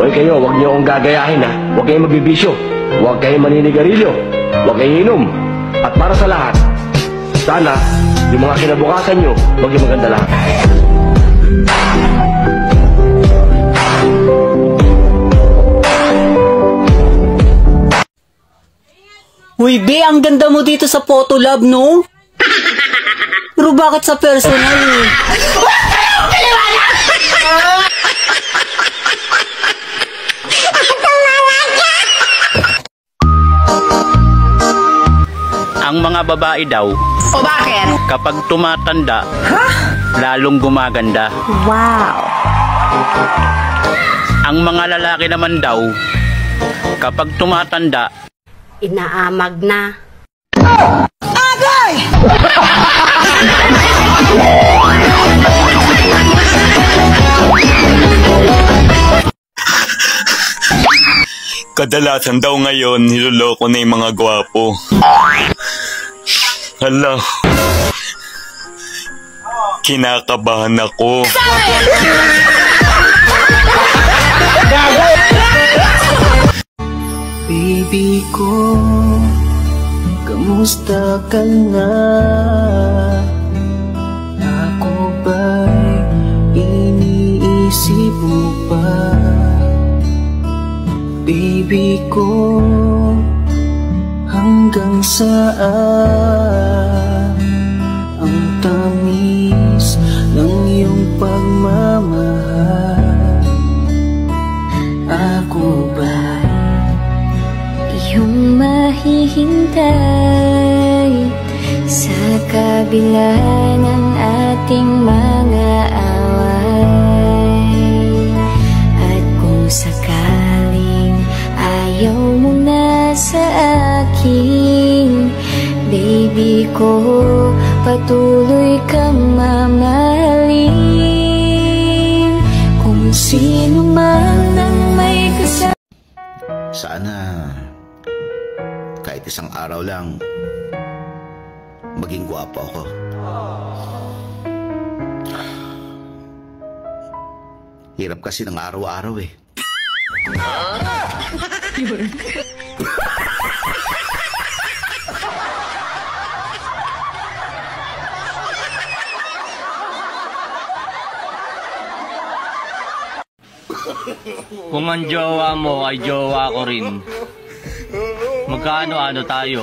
Hoy kayo, huwag niyo akong gagayahin ha. Huwag kayong magbibisyo. Huwag kayong maninigarilyo. Huwag kayong inom. At para sa lahat, sana, yung mga kinabukasan nyo, maging maganda lahat. Uy, be, ang ganda mo dito sa photo lab, no? Pero bakit sa personal, eh? Ang mga babae daw, O bakit? kapag tumatanda, lalong gumaganda. Wow. Ang mga lalaki naman daw, kapag tumatanda, Inaamag na. Kadalasan daw ngayon, niloloko na yung mga gwapo. Hala. Kinakabahan ako. Baby ko, kamusta ka na? Ako ba'y iniisip mo pa? Baby ko, hanggang saan ang tamis ng iyong pagmamahal? Ako ba iyong mahihintay sa kabila ng ating mga away? At kung sakaling ayaw mo na sa akin, baby ko, patuloy kang mamahalin. Kung sino man ang may kasama. Sana kahit isang araw lang maging gwapo ako. Hirap kasi ng araw-araw eh. Kung ang jowa mo ay jowa ko rin, magkaano-ano tayo?